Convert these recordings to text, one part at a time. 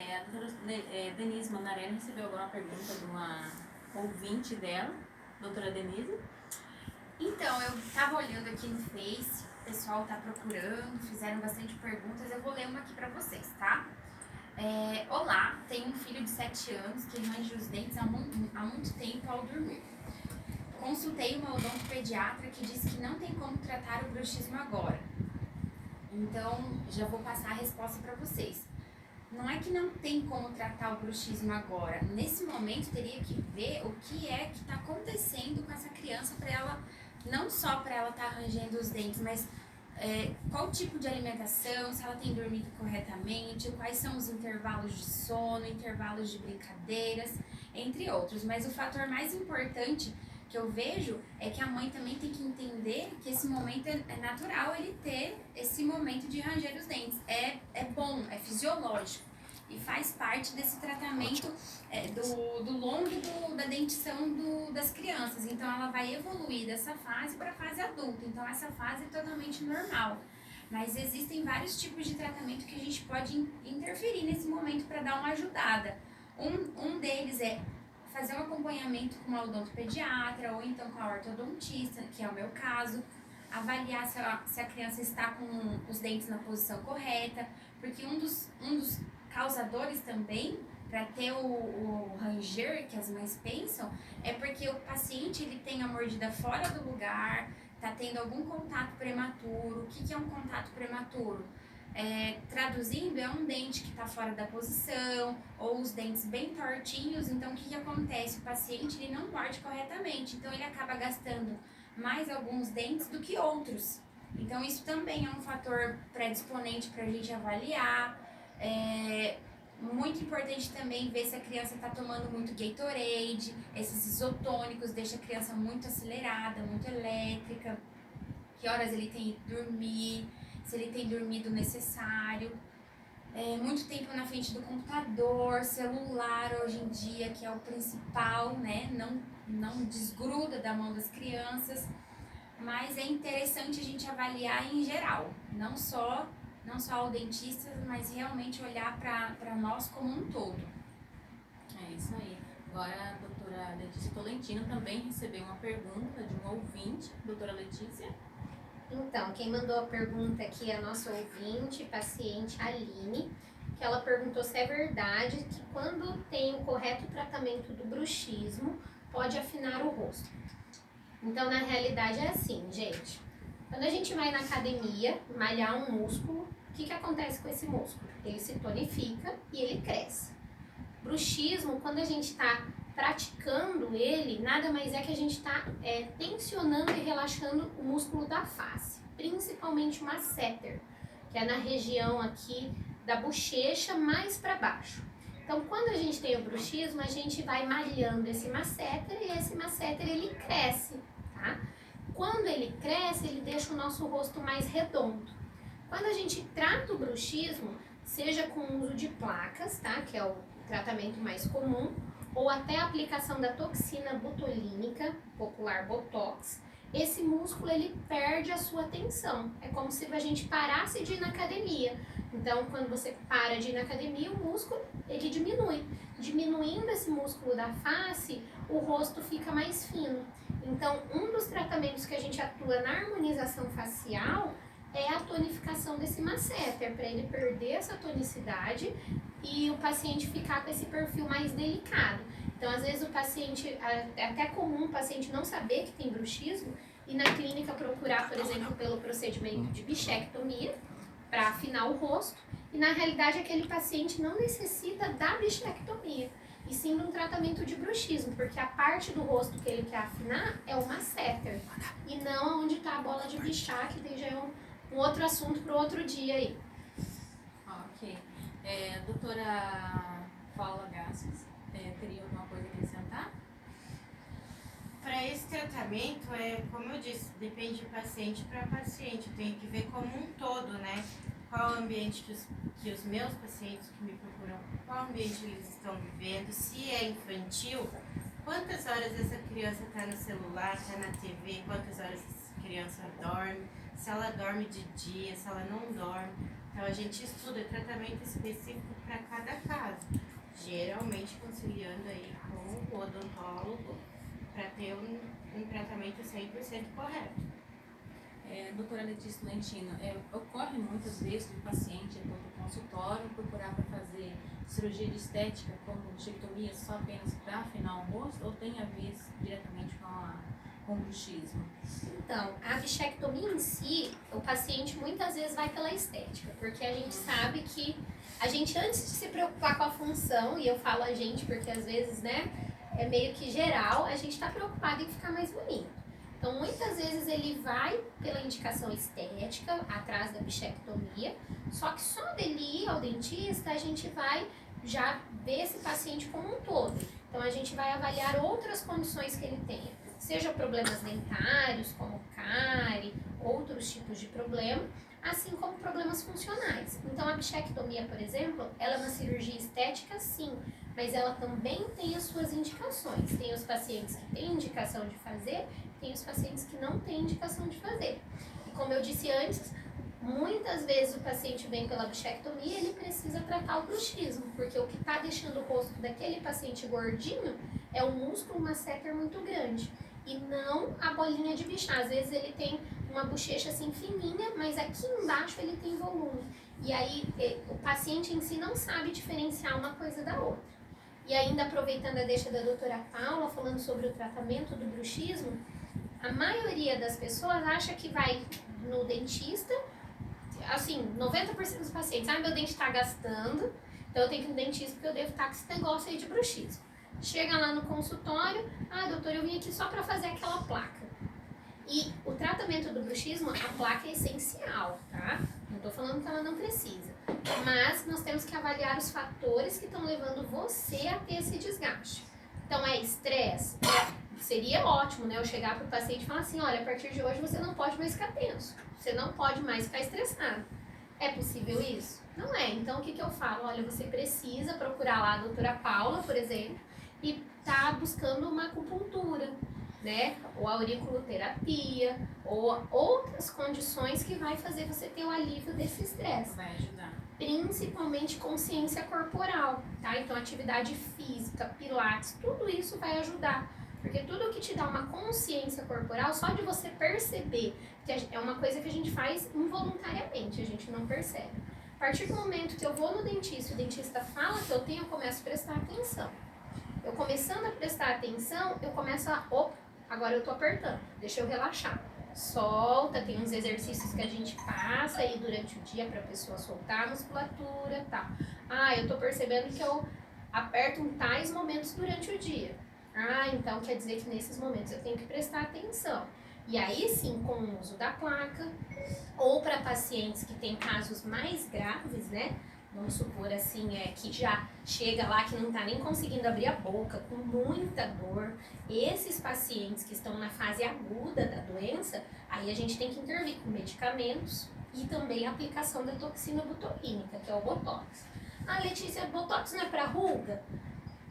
A doutora Denise Manarelli recebeu agora uma pergunta de uma ouvinte dela, doutora Denise. Então, eu tava olhando aqui no Face, o pessoal tá procurando, fizeram bastante perguntas, eu vou ler uma aqui pra vocês, tá? Olá, tenho um filho de 7 anos que range os dentes há muito tempo ao dormir. Consultei uma odontopediatra que disse que não tem como tratar o bruxismo agora. Então, já vou passar a resposta pra vocês. Não é que não tem como tratar o bruxismo agora. Nesse momento, teria que ver o que é que está acontecendo com essa criança para ela, não só para ela estar rangendo os dentes, mas qual tipo de alimentação, se ela tem dormido corretamente, quais são os intervalos de sono, intervalos de brincadeiras, entre outros. Mas o fator mais importante que eu vejo é que a mãe também tem que entender que esse momento é natural ele ter esse momento de ranger os dentes. É bom, é fisiológico e faz parte desse tratamento do longo da dentição das crianças. Então ela vai evoluir dessa fase para a fase adulta. Então essa fase é totalmente normal. Mas existem vários tipos de tratamento que a gente pode interferir nesse momento para dar uma ajudada. Um deles é fazer um acompanhamento com uma odontopediatra ou então com a ortodontista, que é o meu caso, avaliar se a criança está com os dentes na posição correta, porque um dos causadores também para ter o ranger que as mães pensam é porque o paciente ele tem a mordida fora do lugar, está tendo algum contato prematuro. O que é um contato prematuro? Traduzindo, é um dente que está fora da posição, ou os dentes bem tortinhos. Então, o que acontece? O paciente ele não morde corretamente, então ele acaba gastando mais alguns dentes do que outros. Então, isso também é um fator predisponente para a gente avaliar. Muito importante também ver se a criança está tomando muito Gatorade, esses isotônicos, deixa a criança muito acelerada, muito elétrica, que horas ele tem que dormir, se ele tem dormido necessário. Muito tempo na frente do computador, celular hoje em dia, que é o principal, né? Não desgruda da mão das crianças, mas é interessante a gente avaliar em geral, não só o dentista, mas realmente olhar para nós como um todo. É isso aí. Agora a doutora Letícia Tolentino também recebeu uma pergunta de um ouvinte, doutora Letícia. Então, quem mandou a pergunta aqui é a nossa ouvinte, paciente Aline, que ela perguntou se é verdade que quando tem o correto tratamento do bruxismo, pode afinar o rosto. Então, na realidade é assim, gente. Quando a gente vai na academia malhar um músculo, o que acontece com esse músculo? Ele se tonifica e ele cresce. Bruxismo, quando a gente está praticando ele, nada mais é que a gente está tensionando e relaxando o músculo da face, principalmente o masseter, que é na região aqui da bochecha mais para baixo. Então, quando a gente tem o bruxismo, a gente vai malhando esse masseter e esse masseter ele cresce, tá? Quando ele cresce, ele deixa o nosso rosto mais redondo. Quando a gente trata o bruxismo, seja com o uso de placas, tá? Que é o tratamento mais comum, ou até a aplicação da toxina botulínica, popular Botox, esse músculo ele perde a sua tensão. É como se a gente parasse de ir na academia. Então, quando você para de ir na academia, o músculo ele diminui. Diminuindo esse músculo da face, o rosto fica mais fino. Então, um dos tratamentos que a gente atua na harmonização facial é a tonificação desse masseter, para ele perder essa tonicidade e o paciente ficar com esse perfil mais delicado. Então, às vezes o paciente, é até comum o paciente não saber que tem bruxismo e na clínica procurar, por exemplo, pelo procedimento de bichectomia para afinar o rosto, e na realidade aquele paciente não necessita da bichectomia, e sim de um tratamento de bruxismo, porque a parte do rosto que ele quer afinar é o masseter, e não onde está a bola de bichá, que daí já é um outro assunto para outro dia aí. Ok. Doutora Paula Gassis, teria alguma coisa a acrescentar? Para esse tratamento, como eu disse, depende de paciente para paciente. Tem que ver como um todo, né? Qual o ambiente que os meus pacientes que me procuram, qual ambiente eles estão vivendo, se é infantil, quantas horas essa criança está no celular, está na TV, quantas horas essa criança dorme, se ela dorme de dia, se ela não dorme. Então a gente estuda tratamento específico para cada caso, geralmente conciliando aí com o odontólogo para ter um tratamento 100% correto. Doutora Letícia Tolentino, ocorre muitas vezes o paciente ir para o consultório procurar para fazer cirurgia de estética, como bichectomia, só apenas para afinar o rosto, ou tem a ver diretamente com o bruxismo? Então, a bichectomia em si, o paciente muitas vezes vai pela estética, porque a gente sabe que a gente, antes de se preocupar com a função, e eu falo a gente porque às vezes, né, é meio que geral, a gente está preocupado em ficar mais bonito. Então, muitas vezes ele vai pela indicação estética, atrás da bichectomia, só que só dele ir ao dentista, a gente vai já ver esse paciente como um todo. Então, a gente vai avaliar outras condições que ele tenha, seja problemas dentários, como cárie, outros tipos de problema, assim como problemas funcionais. Então, a bichectomia, por exemplo, ela é uma cirurgia estética, sim, mas ela também tem as suas indicações. Tem os pacientes que têm indicação de fazer, tem os pacientes que não têm indicação de fazer. E como eu disse antes, muitas vezes o paciente vem pela bichectomia, ele precisa tratar o bruxismo, porque o que está deixando o rosto daquele paciente gordinho é o músculo masseter muito grande, e não a bolinha de bichar. Às vezes ele tem uma bochecha assim fininha, mas aqui embaixo ele tem volume. E aí o paciente em si não sabe diferenciar uma coisa da outra. E ainda aproveitando a deixa da doutora Paula, falando sobre o tratamento do bruxismo, a maioria das pessoas acha que vai no dentista, assim, 90% dos pacientes, meu dente está gastando, então eu tenho que ir no dentista porque eu devo estar com esse negócio aí de bruxismo. Chega lá no consultório, doutor, eu vim aqui só para fazer aquela placa. E o tratamento do bruxismo, a placa é essencial, tá? Não estou falando que ela não precisa, mas nós temos que avaliar os fatores que estão levando você a ter esse desgaste. Então, é estresse? Seria ótimo, né? Eu chegar para o paciente e falar assim, olha, a partir de hoje você não pode mais ficar tenso, você não pode mais ficar estressado. É possível isso? Não é. Então, o que eu falo? Olha, você precisa procurar lá a doutora Paula, por exemplo, e tá buscando uma acupuntura, né? Ou auriculoterapia, ou outras condições que vai fazer você ter o alívio desse estresse. Vai ajudar. Principalmente consciência corporal, tá? Então, atividade física, pilates, tudo isso vai ajudar. Porque tudo que te dá uma consciência corporal, só de você perceber, que é uma coisa que a gente faz involuntariamente, a gente não percebe. A partir do momento que eu vou no dentista, o dentista fala que eu tenho, eu começo a prestar atenção. Eu começando a prestar atenção, eu começo agora eu tô apertando, deixa eu relaxar. Solta, tem uns exercícios que a gente passa aí durante o dia pra pessoa soltar a musculatura, tá. Eu tô percebendo que eu aperto em tais momentos durante o dia. Então quer dizer que nesses momentos eu tenho que prestar atenção. E aí sim, com o uso da placa, ou para pacientes que têm casos mais graves, né? Vamos supor assim, que já chega lá que não tá nem conseguindo abrir a boca, com muita dor. Esses pacientes que estão na fase aguda da doença, aí a gente tem que intervir com medicamentos e também a aplicação da toxina botulínica, que é o Botox. Letícia, Botox não é para ruga?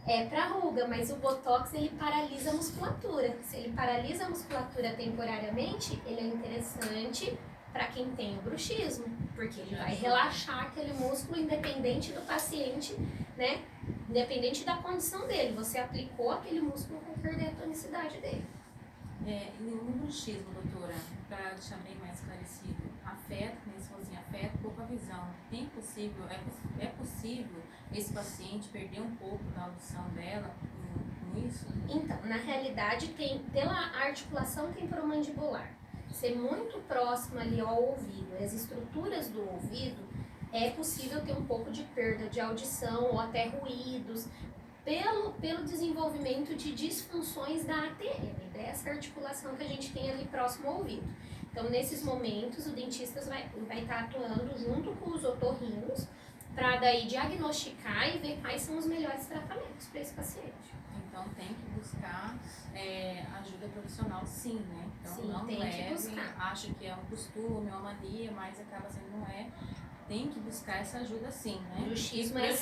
É para ruga, mas o Botox ele paralisa a musculatura. Se ele paralisa a musculatura temporariamente, ele é interessante para quem tem o bruxismo, porque ele vai relaxar aquele músculo independente do paciente, né? Independente da condição dele. Você aplicou aquele músculo para perder a tonicidade dele. No bruxismo, doutora, para deixar bem mais esclarecido, afeta pouco a visão. É possível esse paciente perder um pouco da audição dela com isso? Então, na realidade, tem pela articulação temporomandibular ser muito próxima ali ao ouvido, as estruturas do ouvido, é possível ter um pouco de perda de audição ou até ruídos, pelo desenvolvimento de disfunções da ATM, dessa articulação que a gente tem ali próximo ao ouvido. Então, nesses momentos, o dentista vai estar atuando junto com os otorrinos para daí diagnosticar e ver quais são os melhores tratamentos para esse paciente. Então, tem que buscar ajuda profissional, sim, né? Então, sim, não tem leve, que buscar. acha que é um costume, uma mania, mas acaba sendo não é. Tem que buscar essa ajuda, sim, né? O bruxismo é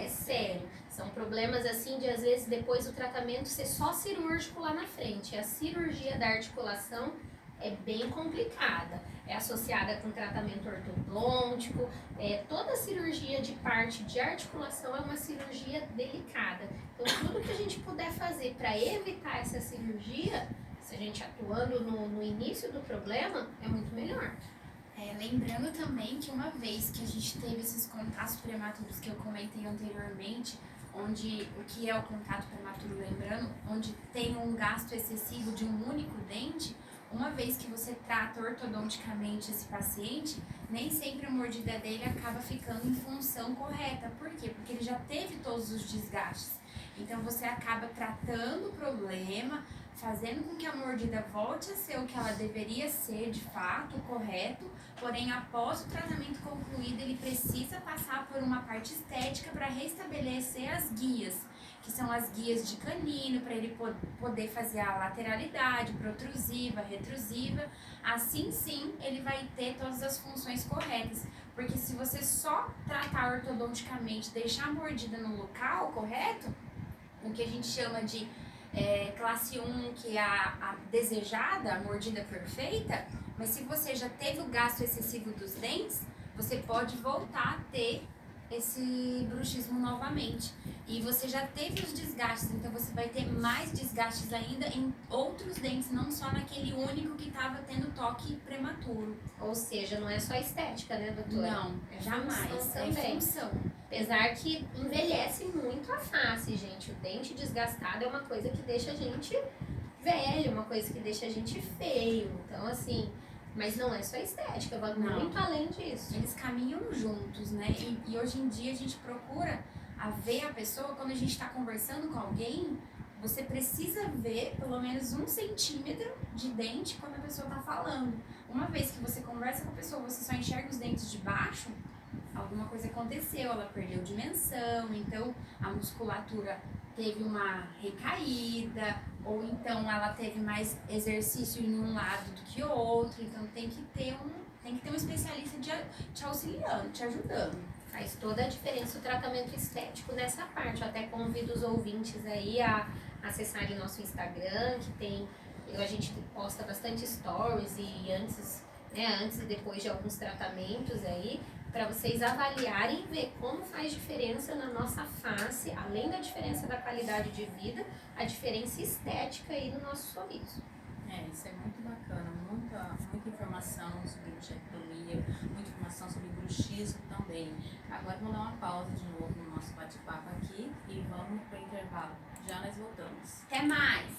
sério. São problemas assim de, às vezes, depois do tratamento ser só cirúrgico lá na frente. A cirurgia da articulação é bem complicada. É associada com tratamento ortodôntico, toda cirurgia de parte de articulação é uma cirurgia delicada. Então, tudo que a gente puder fazer para evitar essa cirurgia, se a gente atuando no início do problema, é muito melhor. Lembrando também que uma vez que a gente teve esses contatos prematuros que eu comentei anteriormente, onde o que é o contato prematuro, lembrando, onde tem um gasto excessivo de um único dente, uma vez que você trata ortodonticamente esse paciente, nem sempre a mordida dele acaba ficando em função correta. Por quê? Porque ele já teve todos os desgastes. Então você acaba tratando o problema, fazendo com que a mordida volte a ser o que ela deveria ser de fato, correto, porém após o tratamento concluído ele precisa passar por uma parte estética para restabelecer as guias, que são as guias de canino, para ele poder fazer a lateralidade, protrusiva, retrusiva, assim sim ele vai ter todas as funções corretas, porque se você só tratar ortodonticamente, deixar a mordida no local correto, o que a gente chama de classe 1, que é a desejada, a mordida perfeita, mas se você já teve o gasto excessivo dos dentes, você pode voltar a ter esse bruxismo novamente. E você já teve os desgastes, então você vai ter mais desgastes ainda em outros dentes, não só naquele único que estava tendo toque prematuro. Ou seja, não é só estética, né, doutora? Não, jamais. Função É também. função. Apesar que envelhece muito a face, gente. O dente desgastado é uma coisa que deixa a gente velho, uma coisa que deixa a gente feio. Então, assim, mas não é só estética, vai muito além disso. Eles caminham juntos, né? E hoje em dia a gente procura a ver a pessoa, quando a gente está conversando com alguém, você precisa ver pelo menos 1 centímetro de dente quando a pessoa está falando. Uma vez que você conversa com a pessoa, você só enxerga os dentes de baixo, alguma coisa aconteceu, ela perdeu dimensão, então a musculatura teve uma recaída, ou então ela teve mais exercício em um lado do que outro, então tem que ter um especialista te auxiliando, te ajudando. Faz toda a diferença o tratamento estético nessa parte. Eu até convido os ouvintes aí a acessarem nosso Instagram, que tem, a gente posta bastante stories e antes e depois de alguns tratamentos aí, para vocês avaliarem e ver como faz diferença na nossa face, além da diferença da qualidade de vida, a diferença estética aí no nosso sorriso. Isso é muito bacana, muita informação sobre bruxectomia, muita informação sobre bruxismo também. Agora vou dar uma pausa de novo no nosso bate-papo aqui e vamos para o intervalo. Já nós voltamos. Até mais!